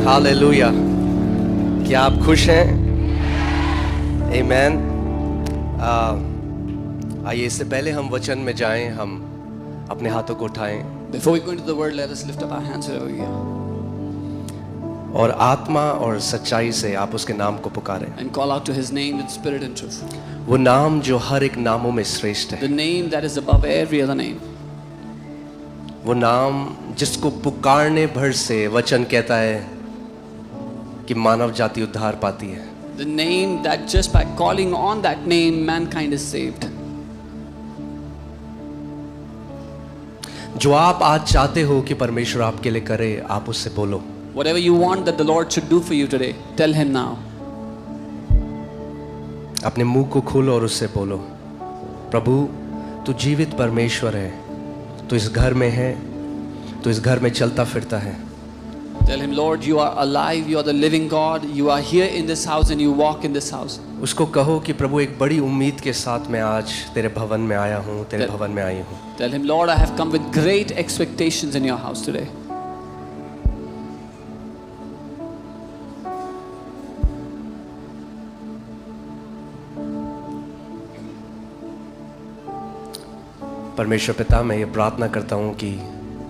Hallelujah. क्या आप खुश हैं? आमीन। आइए इससे पहले हम वचन में जाएं, हम अपने हाथों को उठाएं Before we go into the word, let us lift up our hands wherever we are और आत्मा और सच्चाई से आप उसके नाम को पुकारें। and call out to His name with spirit and truth. वो नाम जो हर एक नामों में श्रेष्ठ है, The name that is above every other name. वो नाम जिसको पुकारने भर से वचन कहता है कि मानव जाति उद्धार पाती है। The name that just by calling on that name, mankind is saved. जो आप आज चाहते हो कि परमेश्वर आपके लिए करे, आप उससे बोलो। Whatever you want that the Lord should do for you today, tell Him now. अपने मुंह को खोलो और उससे बोलो, प्रभु तू जीवित परमेश्वर है, तू इस घर में है, तू इस घर में चलता फिरता है। Tell Him, Lord, you are alive, you are the living God, you are here in this house and you walk in this house. उसको कहो कि प्रभु एक बड़ी उम्मीद के साथ मैं आज तेरे भवन में आया हूँ, तेरे भवन में आई हूँ। Tell Him, Lord, I have come with great expectations in your house today. परमेश्वर पिता, मैं ये प्रार्थना करता हूँ कि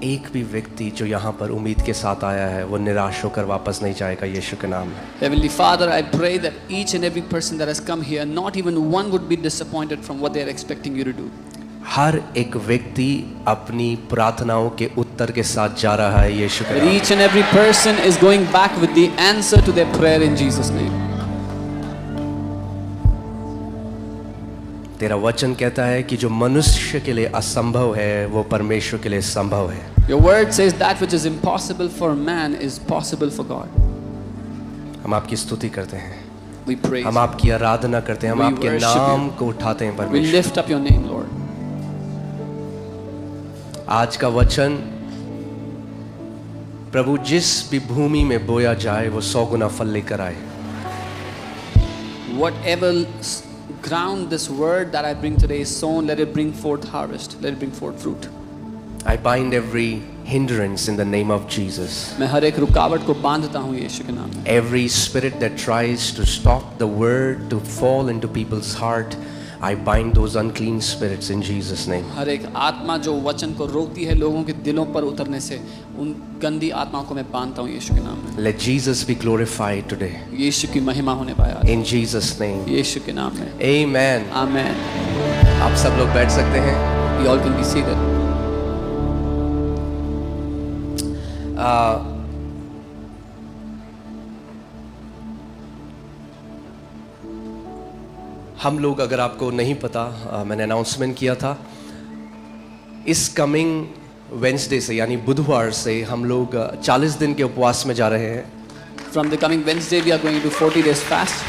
एक भी व्यक्ति जो यहाँ पर उम्मीद के साथ आया है वो निराश होकर वापस नहीं जाएगा, यीशु के नाम में। Heavenly Father, I pray that each and every person that has come here, not even one would be disappointed from what they are expecting you to do. हर एक व्यक्ति अपनी प्रार्थनाओं के उत्तर के साथ जा रहा है, यीशु के That नाम में। each and every person is going back with the answer to their prayer in Jesus' name. तेरा वचन कहता है कि जो मनुष्य के लिए असंभव है वो परमेश्वर के लिए संभव है। Your word says that which is impossible for man is possible for God. हम आपकी स्तुति करते हैं, We praise हम you. आपकी आराधना करते हैं, हम We आपके worship नाम you. को उठाते हैं We परमेश्वर। lift up your name, Lord. आज का वचन प्रभु जिस भी भूमि में बोया जाए वो 100 गुना फल लेकर आए। Whatever ground this word that I bring today is sown, let it bring forth harvest. Let it bring forth fruit. I bind every hindrance in the name of Jesus. मैं हर एक रुकावट को बांधता हूँ यीशु के नाम में। Every spirit that tries to stop the word to fall into people's heart, I bind those unclean spirits in Jesus' name. हर एक आत्मा जो वचन को रोकती है लोगों के दिलों पर उतरने से, उन गंदी आत्माओं को मैं बांधता हूँ यीशु के नाम में। Let Jesus be glorified today. यीशु की महिमा होने पाए आज। In Jesus' name. यीशु के नाम में। Amen. Amen. आप सब लोग बैठ सकते हैं। You all can be seated. हम लोग, अगर आपको नहीं पता, मैंने अनाउंसमेंट किया था, इस कमिंग वेंसडे से यानी बुधवार से हम लोग 40 दिन के उपवास में जा रहे हैं। From the coming Wednesday, we are going to do 40 days fast.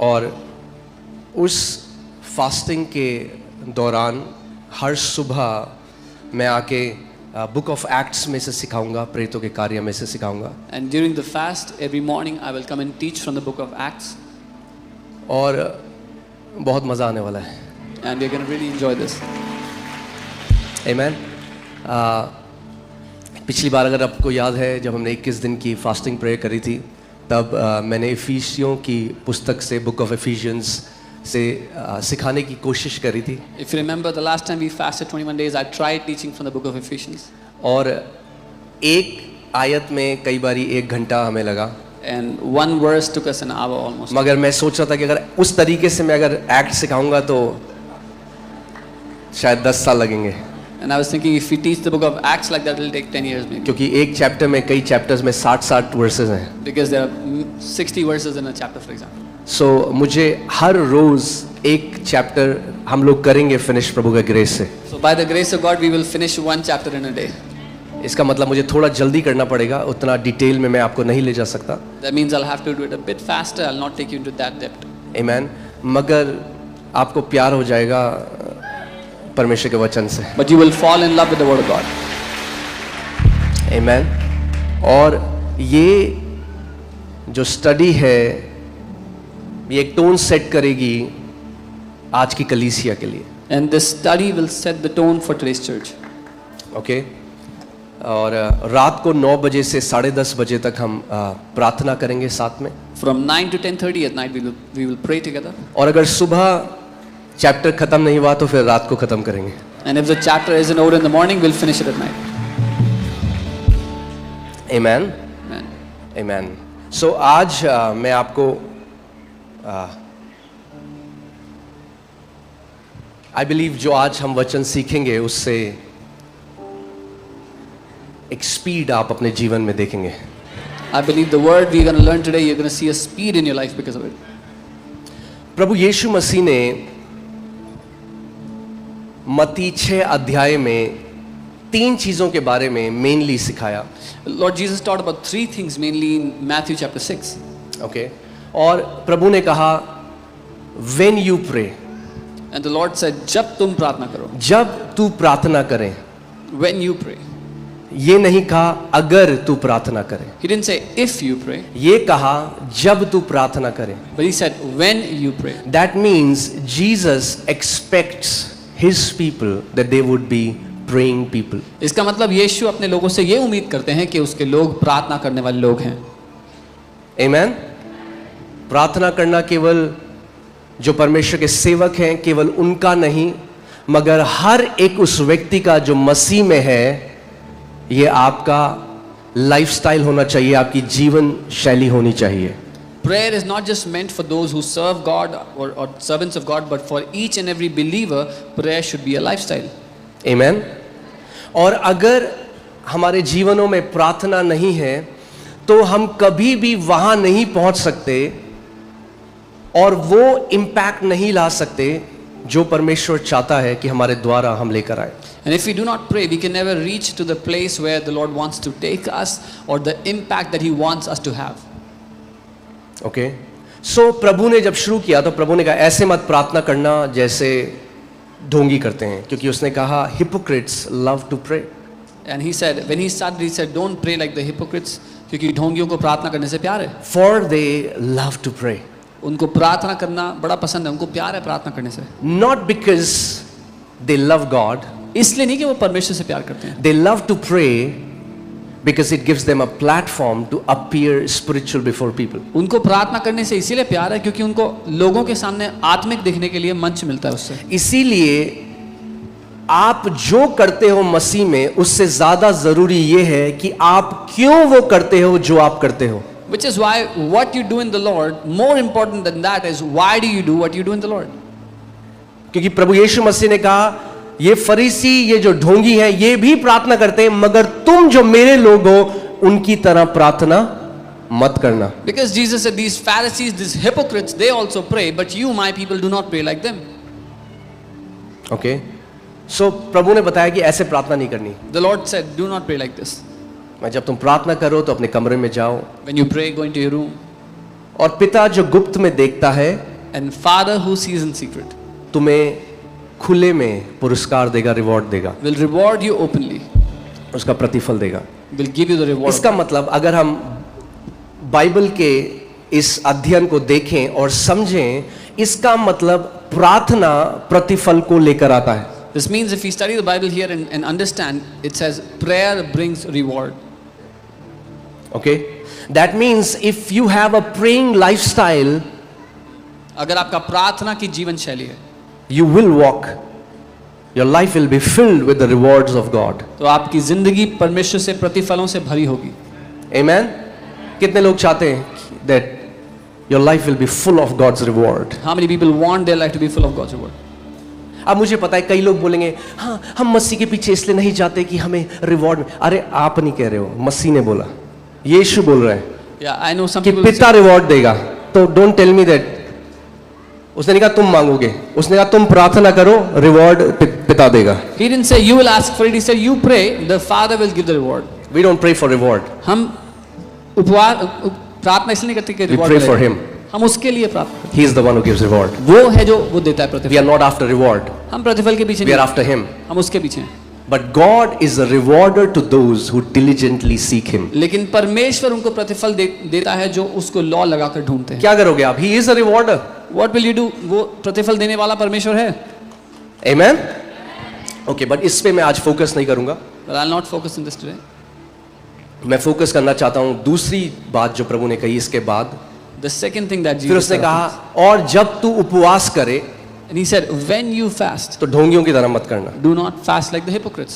और उस फास्टिंग के दौरान हर सुबह मैं आके बुक ऑफ एक्ट्स में से सिखाऊंगा, प्रेरितों के कार्य में से सिखाऊंगा। And during the fast, every morning I will come and teach from the book of Acts. और बहुत मज़ा आने वाला है। And we are going to really enjoy this. Amen. पिछली बार अगर आपको याद है, जब हमने 21 दिन की फास्टिंग प्रेयर करी थी, तब मैंने इफिसियों की पुस्तक से, बुक ऑफ इफिशियंस से सिखाने की कोशिश करी थी। If you remember, the last time we fasted 21 days, I tried teaching from the book of Ephesians. और एक आयत में कई बारी 1 घंटा हमें लगा। And one verse took us an hour almost. मगर मैं सोच रहा था कि अगर उस तरीके से मैं अगर एक्ट सिखाऊंगा तो शायद 10 साल लगेंगे। And I was thinking, if we teach the book of Acts like that, it will take 10 years maybe. क्योंकि एक चैप्टर में, कई चैप्टर्स में 60 वर्सेस हैं। Because there are 60 verses in a chapter, for example. सो मुझे हर रोज एक चैप्टर हम लोग करेंगे फिनिश प्रभु के ग्रेस से। So by the grace of God, we will finish one chapter in a day. इसका मतलब मुझे थोड़ा जल्दी करना पड़ेगा, उतना डिटेल में मैं आपको नहीं ले जा सकता। That means I'll have to do it a bit faster. I'll not take you into that depth. आमीन। मगर आपको प्यार हो जाएगा परमेश्वर के वचन से। But you will fall in love with the word of God. आमीन। और ये जो स्टडी है, ये एक टोन सेट करेगी आज की कलीसिया के लिए। And this study will set the tone for today's church. Okay. और रात को 9 बजे से 10:30 बजे तक हम प्रार्थना करेंगे साथ में। From 9 to 10:30 at night we will pray together. और अगर सुबह चैप्टर खत्म नहीं हुआ तो फिर रात को खत्म करेंगे। And if the chapter isn't over in the morning, we'll finish it at night. Amen. Amen. Amen. So आज मैं आपको I believe जो आज हम वचन सीखेंगे उससे एक स्पीड आप अपने जीवन में देखेंगे। I believe the word we're going to learn today, you're going to see a speed in your life because of it. प्रभु यीशु मसीह ने मत्ती 6 अध्याय में 3 चीजों के बारे में मेनली सिखाया। Lord Jesus taught about 3 things mainly in Matthew chapter 6. Okay और प्रभु ने कहा when you pray, And the Lord said, जब तुम प्रार्थना करो, जब तू प्रार्थना करे, when you pray. ये नहीं कहा अगर तू प्रार्थना करे, He didn't say if you pray, ये कहा जब तू प्रार्थना करे। but he said when you pray. That means Jesus expects his people that they would be praying people. इसका मतलब यीशु अपने लोगों से ये उम्मीद करते हैं कि उसके लोग प्रार्थना करने वाले लोग हैं। Amen? प्रार्थना करना केवल जो परमेश्वर के सेवक हैं केवल उनका नहीं, मगर हर एक उस व्यक्ति का जो मसीह में है, ये आपका लाइफस्टाइल होना चाहिए, आपकी जीवन शैली होनी चाहिए। Prayer is not just meant for those who serve God or servants of God, but for each and every believer, prayer should be a lifestyle. Amen? और अगर हमारे जीवनों में प्रार्थना नहीं है तो हम कभी भी वहां नहीं पहुंच सकते और वो इम्पैक्ट नहीं ला सकते जो परमेश्वर चाहता है कि हमारे द्वारा हम लेकर आए। And if we do not pray, we can never reach to the place where the Lord wants to take us or the impact that He wants us to have. Okay so प्रभु ने जब शुरू किया तो प्रभु ने कहा ऐसे मत प्रार्थना करना जैसे ढोंगी करते हैं, क्योंकि उसने कहा hypocrites love to pray. And He said, when He started, He said, don't pray like the hypocrites, क्योंकि ढोंगियों को प्रार्थना करने से प्यार है। For they love to pray, उनको प्रार्थना करना बड़ा पसंद है, उनको प्यार है प्रार्थना करने से। Not because they love God, इसलिए नहीं कि वो परमेश्वर से प्यार करते हैं। they love to pray because it gives them a platform to appear spiritual before people. उनको प्रार्थना करने से इसीलिए प्यार है क्योंकि उनको लोगों के सामने आत्मिक दिखने के लिए मंच मिलता है उससे। इसीलिए आप जो करते हो मसीह में उससे ज्यादा जरूरी ये है कि आप क्यों वो करते हो जो आप करते हो। Which is why what you do in the Lord, more important than that is why do you do what you do in the Lord? क्योंकि प्रभु यीशु मसीह ने कहा ये फरीसी, ये जो ढोंगी हैं, ये भी प्रार्थना करते हैं, मगर तुम जो मेरे लोग हो उनकी तरह प्रार्थना मत करना। Because Jesus said these Pharisees, these hypocrites, they also pray, but you my people do not pray like them. Okay so प्रभु ने बताया कि ऐसे प्रार्थना नहीं करनी। The Lord said, do not pray like this. मैं जब तुम प्रार्थना करो तो अपने कमरे में जाओ, When you pray, go into your room, और पिता जो गुप्त में देखता है and Father who sees in secret तुम्हें खुले में पुरस्कार देगा, रिवॉर्ड देगा, will reward you openly, उसका प्रतिफल देगा। will give you the reward. इसका मतलब अगर हम बाइबल के इस अध्ययन को देखें और समझें, इसका मतलब प्रार्थना प्रतिफल को लेकर आता है। This means if we study the Bible here and understand, it says prayer brings reward. Okay? That means if you have a praying lifestyle, अगर आपका प्रार्थना की जीवन शैली है, you will walk. Your life will be filled with the rewards of God. तो आपकी जिंदगी परमेश्वर से प्रतिफलों से भरी होगी। Amen? कितने लोग चाहते हैं that your life will be full of God's reward? How many people want their life to be full of God's reward? अब मुझे पता है कई लोग बोलेंगे हाँ हम मसीह के पीछे इसलिए नहीं जाते कि हमें रिवॉर्ड। अरे आप नहीं कह रहे हो, मसीह ने बोला, यीशु बोल रहे हैं Yeah, I know some कि people पिता रिवॉर्ड देगा। तो डोंट टेल मी दैट, उसने नहीं कहा तुम मांगोगे, उसने कहा तुम प्रार्थना करो, रिवॉर्ड पिता देगा। He didn't say you will ask for it, he said you pray, the Father will give the reward. We don't pray for reward. हम उपवास प्रार्थना इसलिए नहीं करते कि We reward pray for him. हम उसके लिए प्रार्थना करते He is the one who gives reward. हैं। वो है जो वो देता है We प्रतिफल। are not after reward. हम प्रतिफल के पीछे We are नहीं, after him. हम उसके पीछे हैं। But God is a rewarder to those who diligently seek him. लेकिन परमेश्वर उनको प्रतिफल देता है जो उसको लॉ लगाकर ढूंढते हैं। क्या करोगे आप? He is a rewarder. What will you do? वो प्रतिफल देने वाला परमेश्वर है। Amen? Okay, but इस पे मैं आज फोकस नहीं करूंगा। But I'll not focus on this today. मैं फोकस करना चाहता हूँ दूसरी बात जो प्रभु ने कही इसके बाद। The second thing that फिर Jesus उसने said, कहा और जब तू उपवास करे and he said, when you fast, तो ढोंगियों की तरह मत करना, do not fast like the hypocrites,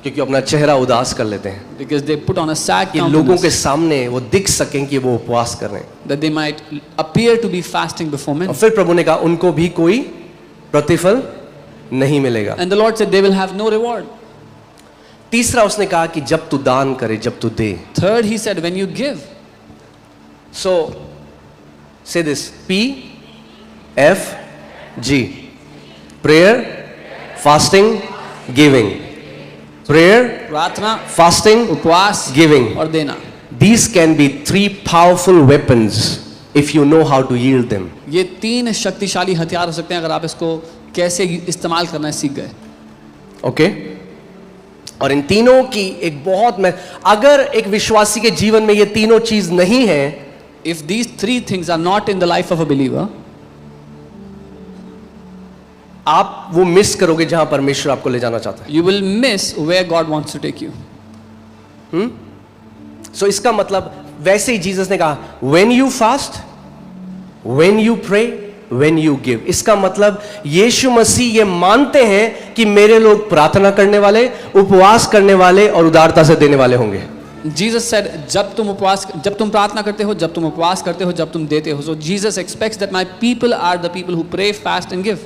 क्योंकि अपना चेहरा उदास कर लेते हैं because they put on a sad कि लोगों के countenance, सामने वो दिख सकें कि वो उपवास कर रहे हैं। that they might appear to be fasting before men. और फिर प्रभु ने कहा उनको भी कोई प्रतिफल नहीं मिलेगा। And the Lord said, they will have no reward. तीसरा उसने कहा कि जब तू दान करे, जब तू दे। Third, he said, when you give. So say this, PFG, prayer, fasting, giving, prayer, प्रार्थना, fasting, उपवास giving. और देना. These can be three powerful weapons if you know how to yield them. ये 3 शक्तिशाली हथियार हो सकते हैं अगर आप इसको कैसे इस्तेमाल करना सीख गए. ओके और इन तीनों की एक बहुत अगर एक विश्वासी के जीवन में ये तीनों चीज नहीं है, If these 3 things are not in the life of a believer, आप वो मिस करोगे जहां परमेश्वर आपको ले जाना चाहता है। you will miss where God wants to take you. सो इसका मतलब वैसे ही जीसस ने कहा when you fast, when you pray, when you give. इसका मतलब यीशु मसीह ये मानते हैं कि मेरे लोग प्रार्थना करने वाले, उपवास करने वाले और उदारता से देने वाले होंगे। Jesus said, जब तुम प्रार्थना करते हो, जब तुम उपवास करते हो, जब तुम देते हो. So Jesus expects that my people are the people who pray, fast and give.